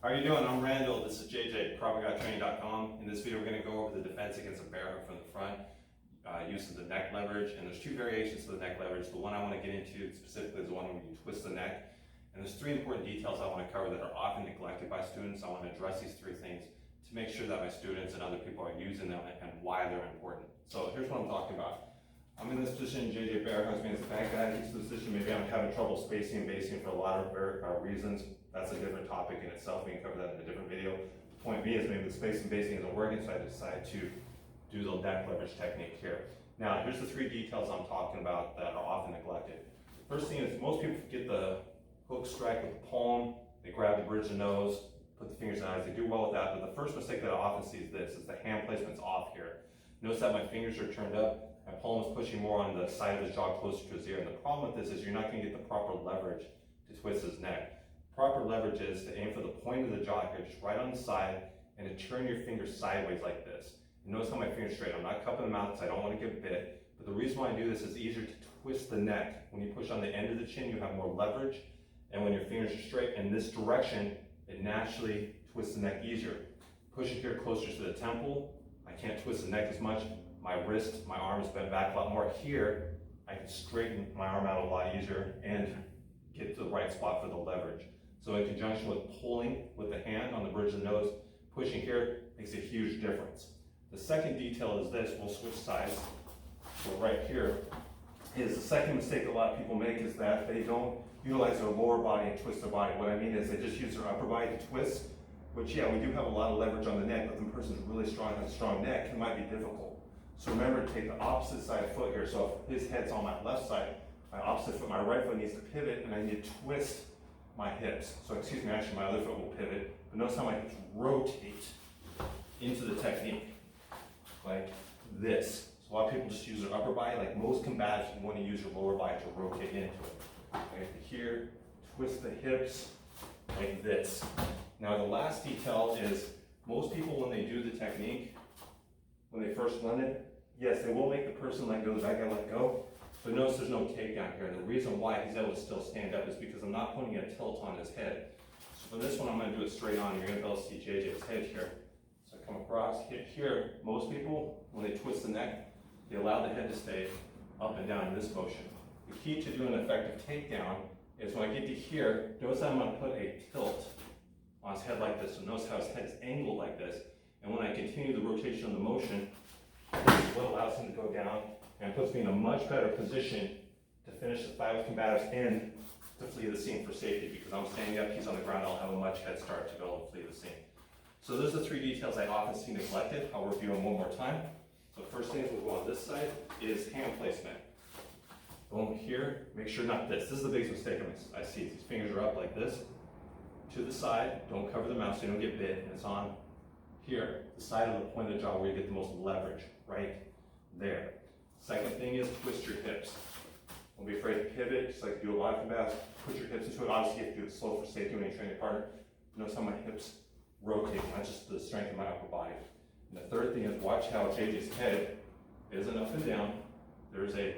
How are you doing? I'm Randall. This is JJ, KravMagaTraining.com. In this video, we're going to go over the defense against a bear hug from the front, using the neck leverage. And there's two variations to the neck leverage. The one I want to get into specifically is the one where you twist the neck. And there's three important details I want to cover that are often neglected by students. I want to address these three things to make sure that my students and other people are using them and why they're important. So here's what I'm talking about. I'm in this position, JJ bear hugs me as a bad guy. Into this position, maybe I'm having trouble spacing and basing for a lot of reasons. That's a different topic in itself. We can cover that in a different video. The point being is maybe the spacing and basing isn't working, so I decided to do the neck leverage technique here. Now, here's the three details I'm talking about that are often neglected. First thing is most people get the hook strike with the palm. They grab the bridge of the nose, put the fingers in the eyes. They do well with that, but the first mistake that I often see is this: is the hand placement's off here. Notice that my fingers are turned up. My palm is pushing more on the side of his jaw closer to his ear. And the problem with this is you're not going to get the proper leverage to twist his neck. Proper leverage is to aim for the point of the jaw here, just right on the side, and to turn your fingers sideways like this. And notice how my fingers are straight. I'm not cupping them out because I don't want to get bit. But the reason why I do this is easier to twist the neck. When you push on the end of the chin, you have more leverage. And when your fingers are straight in this direction, it naturally twists the neck easier. Push it here closer to the temple. I can't twist the neck as much. My wrist, my arm is bent back a lot more. Here, I can straighten my arm out a lot easier and get to the right spot for the leverage. So in conjunction with pulling with the hand on the bridge of the nose, pushing here makes a huge difference. The second detail is this: we'll switch sides. So right here is the second mistake a lot of people make, is that they don't utilize their lower body and twist their body. What I mean is they just use their upper body to twist, which, yeah, we do have a lot of leverage on the neck, but if the person's really strong, has a strong neck, it might be difficult. So remember to take the opposite side foot here. So if his head's on my left side, my opposite foot, my right foot needs to pivot, and I need to twist my hips. So excuse me, actually my other foot will pivot, but notice how my hips rotate into the technique, like this. So a lot of people just use their upper body. Like most combatives, you want to use your lower body to rotate into it. Okay, here, twist the hips like this. Now the last detail is most people, when they do the technique, when they first learn it, yes, they will make the person let go, the bad guy let go. But notice there's no takedown here. And the reason why he's able to still stand up is because I'm not putting a tilt on his head. So for this one, I'm going to do it straight on. You're going to be able to see JJ's head here. So I come across, hit here. Most people, when they twist the neck, they allow the head to stay up and down in this motion. The key to doing an effective takedown is when I get to here, notice that I'm going to put a tilt on his head like this. So notice how his head is angled like this. And when I continue the rotation of the motion, this is what allows him to go down and puts me in a much better position to finish the fight with combatives and to flee the scene for safety. Because I'm standing up, he's on the ground, I'll have a much head start to be able to flee the scene. So those are the three details I often see neglected. I'll review them one more time. So the first thing we'll go on this side is hand placement. Boom, here, make sure not this. This is the biggest mistake I see. These fingers are up like this, to the side. Don't cover the mouth so you don't get bit. And it's on here, the side of the point of the jaw where you get the most leverage, right there. Second thing is twist your hips. Don't be afraid to pivot, just like you do a lot of combats. Put your hips into it. Obviously, you have to do it slow for safety when you train your partner. Notice how my hips rotate, not just the strength of my upper body. And the third thing is watch how JJ's head isn't up and down. There's a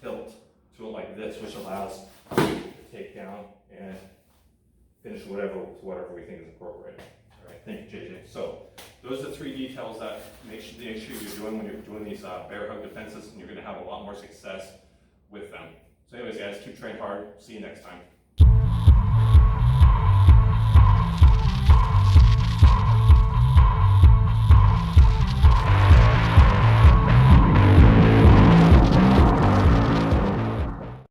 tilt to it like this, which allows you to take down and finish whatever we think is appropriate. All right, thank you, JJ. So those are the three details that make sure you're doing when you're doing these bear hug defenses, and you're going to have a lot more success with them. So anyways, guys, keep training hard. See you next time.